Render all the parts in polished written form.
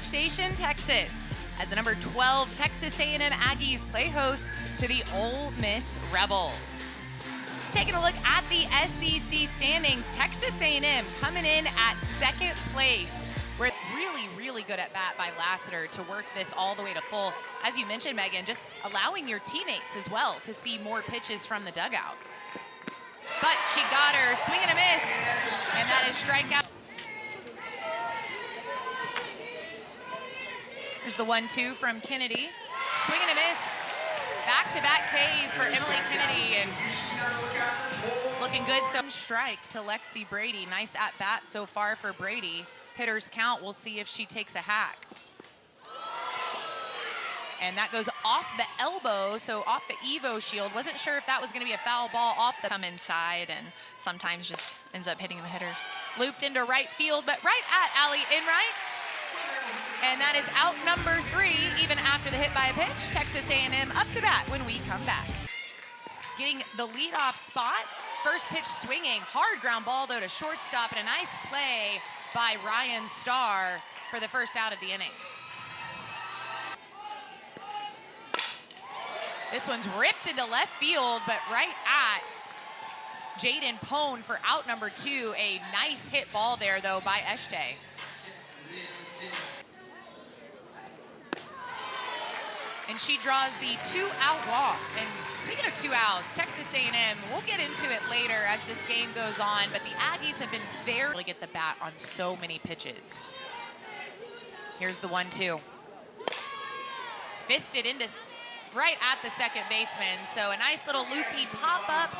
Station, Texas, as the number 12 Texas A&M Aggies play host to the Ole Miss Rebels. Taking a look at the SEC standings, Texas A&M coming in at second place. We're really good at bat by Lassiter to work this all the way to full. As you mentioned, Megan, just allowing your teammates as well to see more pitches from the dugout. But she got her swing and a miss, and that is strikeout. There's the 1-2 from Kennedy. Swing and a miss. Back-to-back Ks for Emily Kennedy, and looking good. So strike to Lexi Brady. Nice at-bat so far for Brady. Hitters count. We'll see if she takes a hack. And that goes off the elbow, so off the Evo shield. Wasn't sure if that was going to be a foul ball off the... Come inside and sometimes just ends up hitting the hitters. Looped into right field, but right at Allie Enright. And that is out number 3, even after the hit by a pitch. Texas A&M up to bat when we come back. Getting the leadoff spot. First pitch swinging. Hard ground ball, though, to shortstop, and a nice play by Ryan Starr for the first out of the inning. This one's ripped into left field, but right at Jaden Pone for out number 2. A nice hit ball there, though, by Eshte. And she draws the 2-out walk. And speaking of 2 outs, Texas A&M, we'll get into it later as this game goes on, but the Aggies have been very get the bat on so many pitches. Here's the 1-2. Fisted into right at the second baseman, so a nice little loopy pop-up,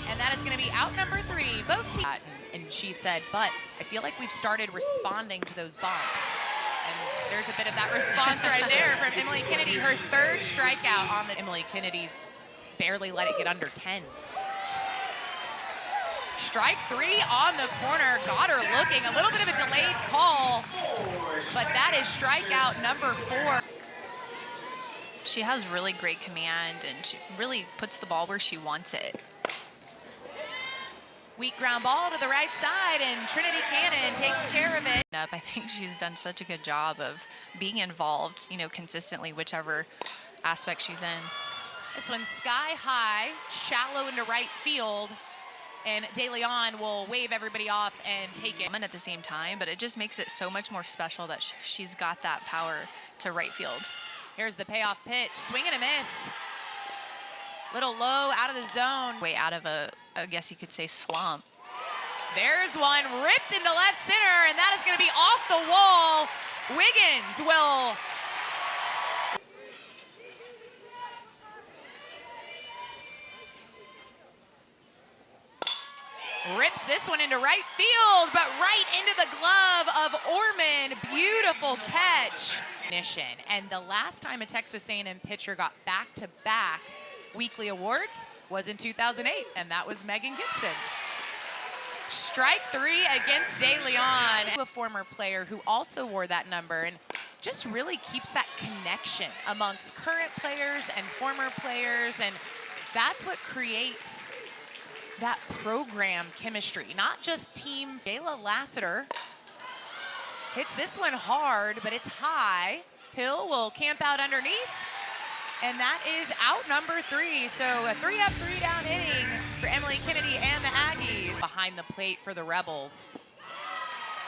and that is going to be out number 3. Both teams. And she said, but I feel like we've started responding to those bumps. And there's a bit of that response right there from Emily Kennedy. Her 3rd strikeout on the... Emily Kennedy's barely let it get under 10. Strike 3 on the corner. Got her looking. A little bit of a delayed call, but that is strikeout number 4. She has really great command, and she really puts the ball where she wants it. Weak ground ball to the right side, and Trinity Cannon takes care of it. I think she's done such a good job of being involved, you know, consistently, whichever aspect she's in. This one's sky high, shallow into right field, and De Leon will wave everybody off and take it. At the same time, but it just makes it so much more special that she's got that power to right field. Here's the payoff pitch, swing and a miss. Little low, out of the zone. Way out of a, I guess you could say, slump. There's one ripped into left center, and that is going to be off the wall. Wiggins will... rips this one into right field, but right into the glove of Orman. Beautiful catch. And the last time a Texas A&M pitcher got back-to-back weekly awards was in 2008, and that was Megan Gibson. Strike 3 against De Leon. A former player who also wore that number, and just really keeps that connection amongst current players and former players, and that's what creates that program chemistry, not just team. Jayla Lassiter hits this one hard, but it's high. Hill will camp out underneath, and that is out number 3. So a 3-up, 3-down inning for Emily Kennedy and the Aggies. Behind the plate for the Rebels.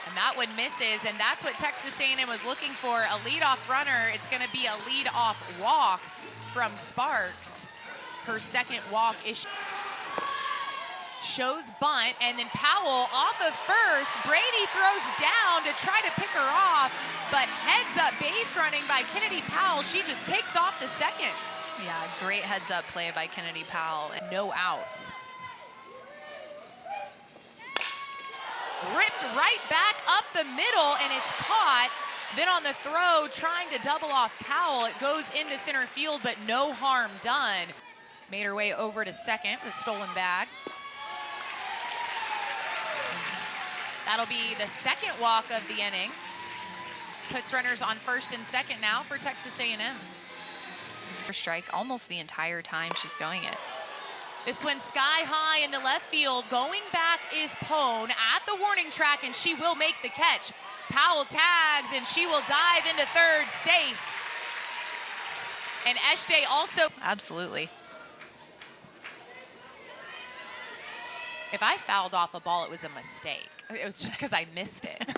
And that one misses, and that's what Texas A&M was looking for, a leadoff runner. It's gonna be a leadoff walk from Sparks. Her 2nd walk is... shows bunt, and then Powell off of first. Brady throws down to try to pick her off, but heads up base running by Kennedy Powell. She just takes off to 2nd. Yeah, great heads up play by Kennedy Powell. No outs. Ripped right back up the middle, and it's caught. Then on the throw, trying to double off Powell. It goes into center field, but no harm done. Made her way over to 2nd with stolen bag. That'll be the 2nd walk of the inning. Puts runners on 1st and 2nd now for Texas A&M. Strike almost the entire time she's throwing it. This one sky high into left field. Going back is Pone at the warning track, and she will make the catch. Powell tags, and she will dive into third safe. And Eshte also. Absolutely. If I fouled off a ball, it was a mistake. It was just because I missed it.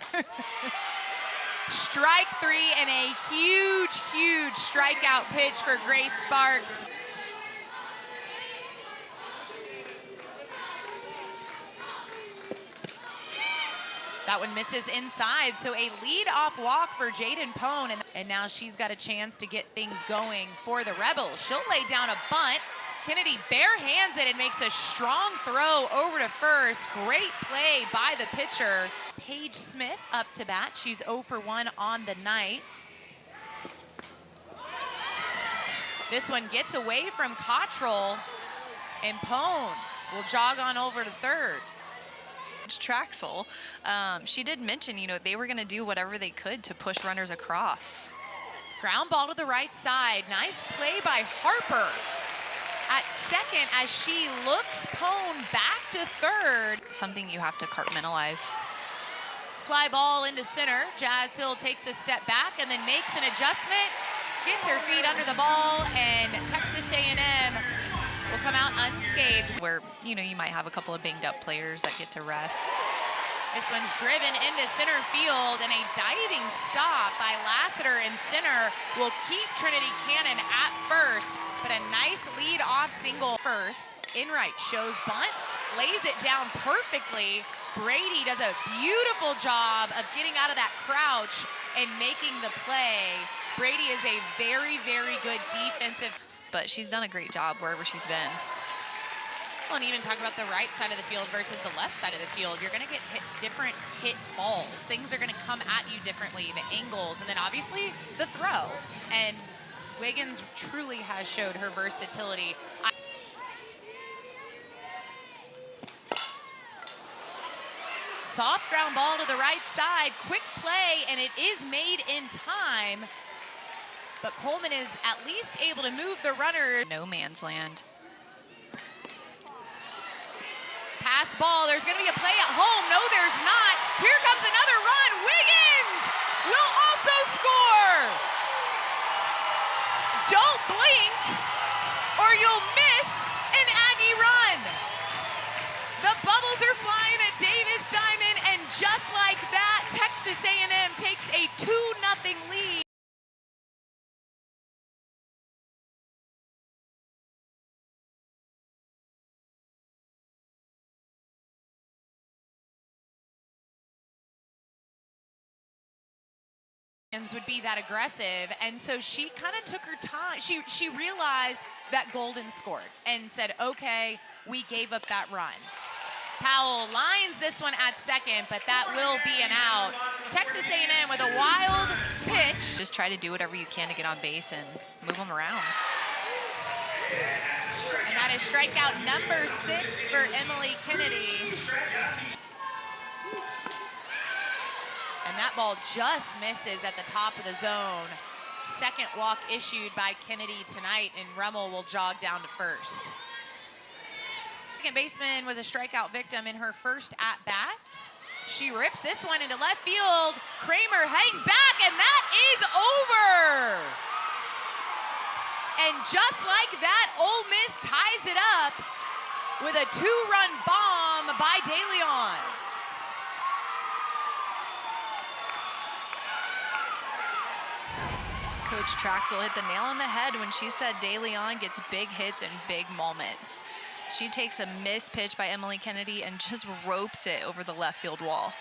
Strike three and a huge, huge strikeout pitch for Grace Sparks. That one misses inside, so a lead-off walk for Jaden Pone, and now she's got a chance to get things going for the Rebels. She'll lay down a bunt. Kennedy bare hands it and makes a strong throw over to first. Great play by the pitcher. Paige Smith up to bat. She's 0 for 1 on the night. This one gets away from Cottrell, and Pone will jog on over to third. Traxel, she did mention, they were going to do whatever they could to push runners across. Ground ball to the right side. Nice play by Harper at second as she looks Pone back to third. Something you have to compartmentalize. Fly ball into center. Jazz Hill takes a step back and then makes an adjustment, gets her feet under the ball, and Texas A&M will come out unscathed. Where, you might have a couple of banged up players that get to rest. This one's driven into center field, and a diving stop by Lassiter in center will keep Trinity Cannon at first, but a nice lead-off single first. Enright shows bunt, lays it down perfectly. Brady does a beautiful job of getting out of that crouch and making the play. Brady is a very, very good defensive. But she's done a great job wherever she's been. Well, and even talk about the right side of the field versus the left side of the field. You're going to get different hit balls. Things are going to come at you differently, the angles, and then obviously the throw. And Wiggins truly has showed her versatility. Soft ground ball to the right side, quick play, and it is made in time. But Coleman is at least able to move the runner. No man's land. Pass ball, there's gonna be a play at home. No, there's not. Here comes another run. Wiggins will also score. Don't blink or you'll miss an Aggie run. The bubbles are flying at Davis Diamond, and just like that, Texas A&M takes a 2-0 lead. Would be that aggressive, and so she kind of took her time. She realized that Golden scored and said, okay, we gave up that run. Powell lines this one at second, but that will be an out. Texas A&M with a wild pitch. Just try to do whatever you can to get on base and move them around. And that is strikeout number 6 for Emily Kennedy. And that ball just misses at the top of the zone. Second walk issued by Kennedy tonight, and Rummel will jog down to first. Second baseman was a strikeout victim in her first at-bat. She rips this one into left field. Kramer heading back, and that is over. And just like that, Ole Miss ties it up with a 2-run bomb by DeLeon. Coach Traxel hit the nail on the head when she said DeLeon gets big hits in big moments. She takes a missed pitch by Emily Kennedy and just ropes it over the left field wall.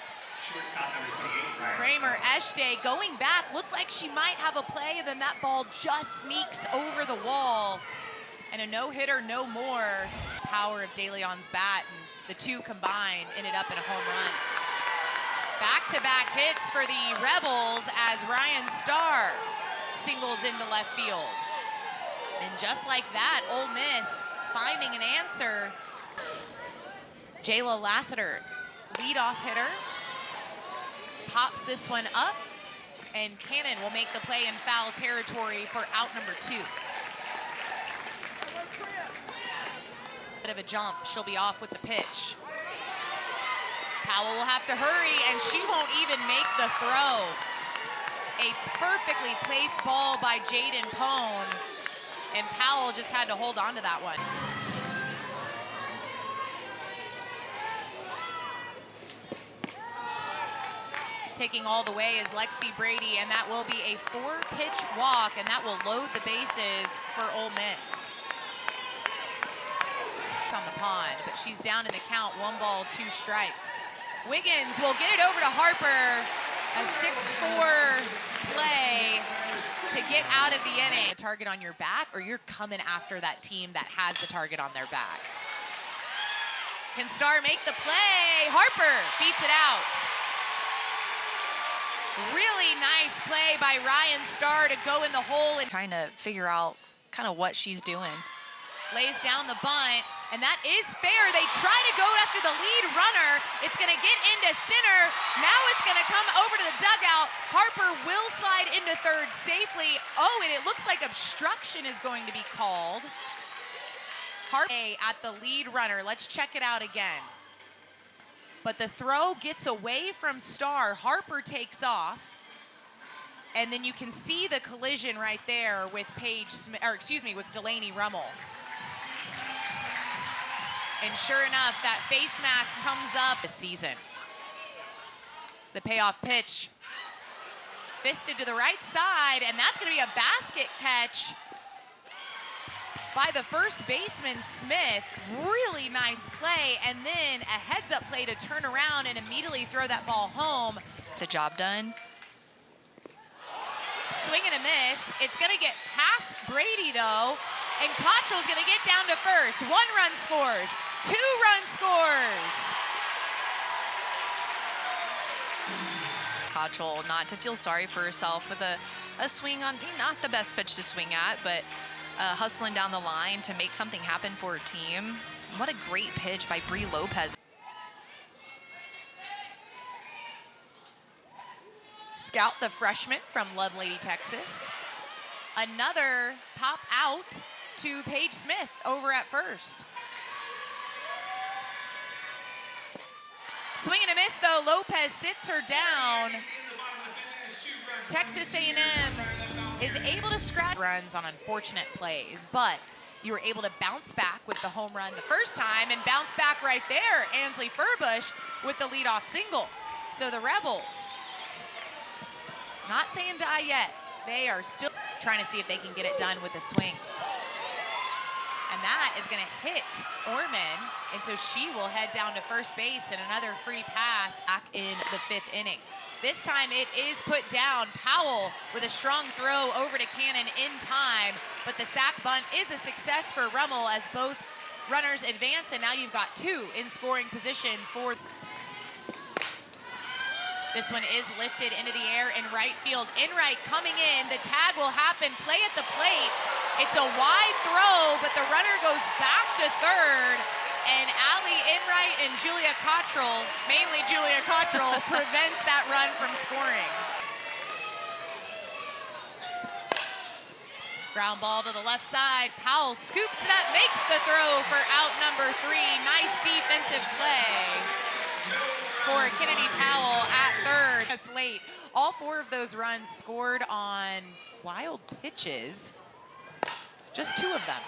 Kramer Eshte going back, looked like she might have a play, and then that ball just sneaks over the wall. And a no-hitter, no more. Power of DeLeon's bat, and the two combined ended up in a home run. Back-to-back hits for the Rebels as Ryan Starr singles into left field. And just like that, Ole Miss finding an answer. Jayla Lassiter, leadoff hitter, pops this one up, and Cannon will make the play in foul territory for out number 2. Bit of a jump, she'll be off with the pitch. Powell will have to hurry, and she won't even make the throw. A perfectly placed ball by Jaden Pone, and Powell just had to hold on to that one. Taking all the way is Lexi Brady, and that will be a 4-pitch walk, and that will load the bases for Ole Miss. On the pond, but she's down in the count, 1 ball, 2 strikes. Wiggins will get it over to Harper. A 6-4 play to get out of the inning. A target on your back, or you're coming after that team that has the target on their back. Can Starr make the play? Harper beats it out. Really nice play by Ryan Starr to go in the hole and Trying to figure out kind of what she's doing. lays down the bunt, and that is fair. They try to go after the lead runner. It's going to get into center. Now it's going to come over to the dugout. Harper will slide into third safely. Oh, and it looks like obstruction is going to be called. Harper at the lead runner. Let's check it out again. But the throw gets away from Starr. Harper takes off. And then you can see the collision right there with with Delaney Rummel. And sure enough, that face mask comes up this season. It's the payoff pitch. Fisted to the right side, and that's going to be a basket catch by the first baseman, Smith. Really nice play, and then a heads-up play to turn around and immediately throw that ball home. It's a job done. Swing and a miss. It's going to get past Brady, though, and Cottrell's going to get down to first. 1 run scores. 2 run scores. Cottrell not to feel sorry for herself with a swing on, not the best pitch to swing at, but hustling down the line to make something happen for her team. What a great pitch by Bri Lopez. Scout, the freshman from Lovelady, Texas. Another pop out to Paige Smith over at first. Swing and a miss, though. Lopez sits her down. Texas A&M is able to scratch runs on unfortunate plays, but you were able to bounce back with the home run the first time and bounce back right there, Ansley Furbush with the leadoff single. So the Rebels, not saying die yet. They are still trying to see if they can get it done with a swing. And that is going to hit Orman, and so she will head down to first base, and another free pass back in the 5th inning. This time it is put down. Powell with a strong throw over to Cannon in time, but the sac bunt is a success for Rummel as both runners advance, and now you've got 2 in scoring position for. This one is lifted into the air in right field. Enright coming in. The tag will happen. Play at the plate. It's a wide throw, but the runner goes back to third. And Allie Enright and Julia Cottrell, mainly Julia Cottrell, prevents that run from scoring. Ground ball to the left side. Powell scoops it up, makes the throw for out number 3. Nice defensive play for Kennedy Powell at third. That's late. All 4 of those runs scored on wild pitches. Just 2 of them.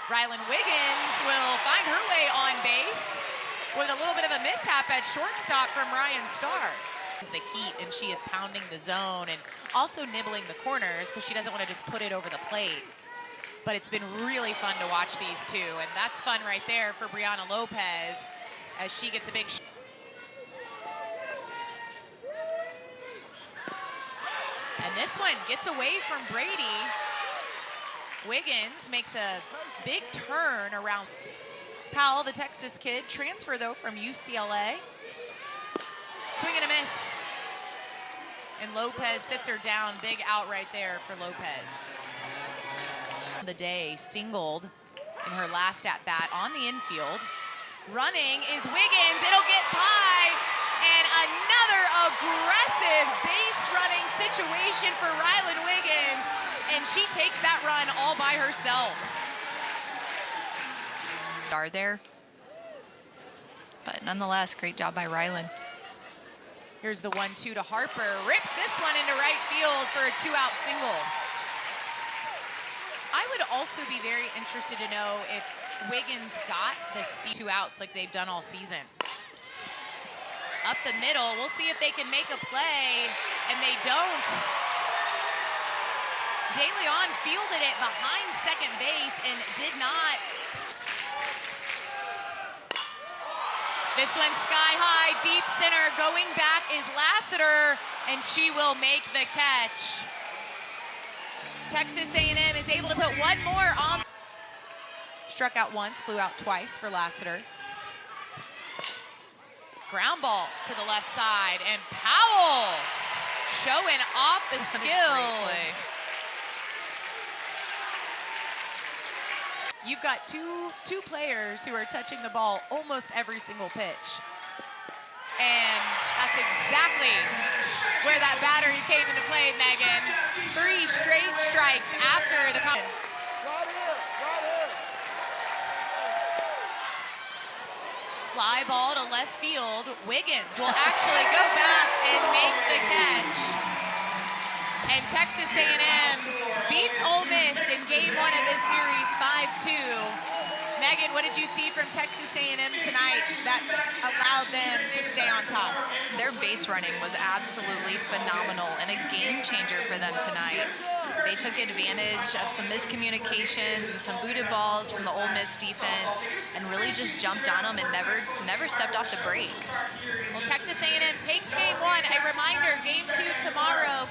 Rylan Wiggins will find her way on base with a little bit of a mishap at shortstop from Ryan Starr. The heat, and she is pounding the zone and also nibbling the corners because she doesn't want to just put it over the plate. But it's been really fun to watch these 2, and that's fun right there for Brianna Lopez as she gets a big shot. And this one gets away from Brady. Wiggins makes a big turn around. Powell, the Texas kid, transfer though from UCLA. Swing and a miss. And Lopez sits her down. Big out right there for Lopez. The day singled in her last at bat on the infield. Running is Wiggins. It'll get by. And another aggressive base running situation for Rylan Wiggins. And she takes that run all by herself. Are there? But nonetheless, great job by Rylan. Here's the 1-2 to Harper. Rips this one into right field for a 2-out single. I would also be very interested to know if Wiggins got the 2 outs like they've done all season. Up the middle, we'll see if they can make a play, and they don't. De Leon fielded it behind second base and did not. This one sky high, deep center. Going back is Lassiter, and she will make the catch. Texas A&M is able to put one more on. Struck out once, flew out twice for Lassiter. Ground ball to the left side, and Powell showing off the skills. You've got two players who are touching the ball almost every single pitch. And that's exactly where that battery came into play, Megan. 3 straight strikes after the fly ball to left field. Wiggins will actually go back and make the catch. And Texas A&M beats Ole Miss in game 1 of this series 5-2. Megan, what did you see from Texas A&M tonight that allowed them to stay on top? Their base running was absolutely phenomenal and a game changer for them tonight. They took advantage of some miscommunications and some booted balls from the Ole Miss defense and really just jumped on them and never stepped off the brake. Well, Texas A&M takes game 1. A reminder, game 2 tomorrow.